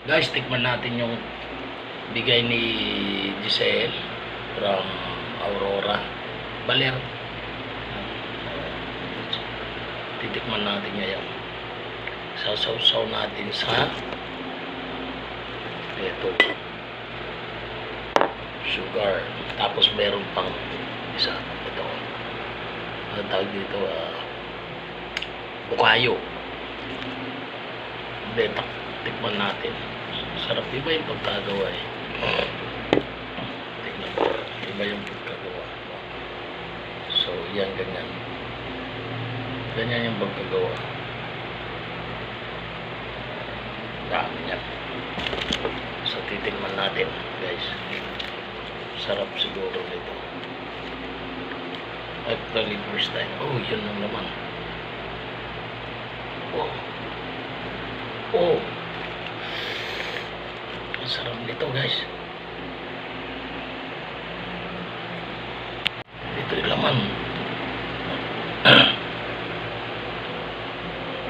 Guys, tikman natin yung bigay ni Giselle from Aurora Baler. Titikman natin ngayon. Sasaw-saw natin sa ito sugar, tapos meron pang isa ito, ano tawag dito, bukayo. Tikman natin. Sarap, iba yung pagkagawa eh. Tingnan mo, iba yung pagkagawa. So yan, ganyan yung pagkagawa. Dami niya. So titikman natin guys. Sarap siguro nito. Actually first time. Oh, yun lang naman. Oh, ang sarap nito guys. Ito yung laman.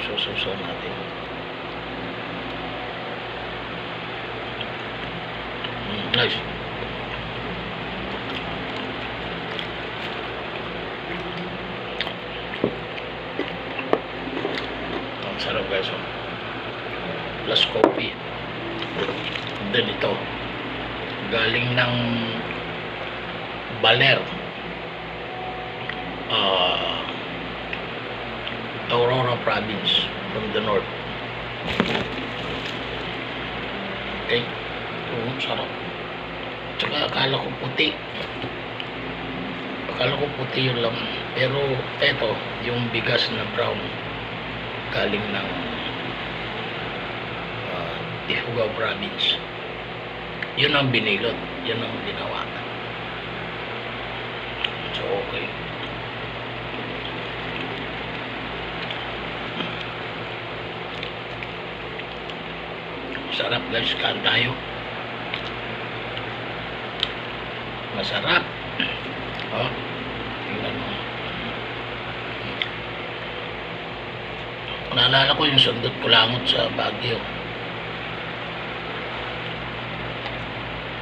So natin. Nice. Ang sarap guys. Plus coffee. Then ito. Galing ng Baler. Aurora province from the north. Okay. Sarap. Tsaka akala ko puti. Yung laman. Pero eto, yung bigas na brown galing ng Ifugao province. Yun ang binilot. Yun ang ginawa. So okay. Sarap guys, kain tayo. Masarap. Oh, tingnan mo. Naalala ko yung sundot ko langot sa Baguio.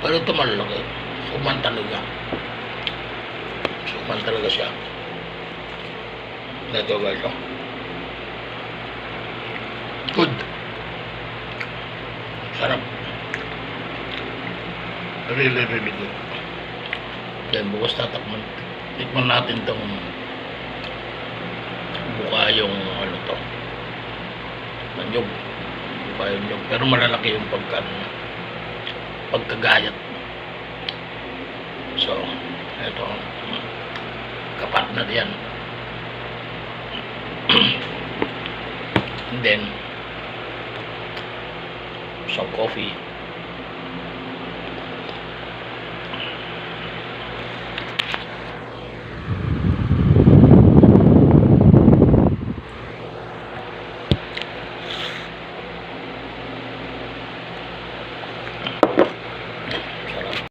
Pero ito malaki. Suman talaga. Suman talaga siya. Ito guys. Good. Sarap. Really good. Then bukas tikman natin tong bukayong ano to, manyog, bukayong nyog, pero malalaki yung pagkagayat. So eto, kapartner yan. And then some coffee.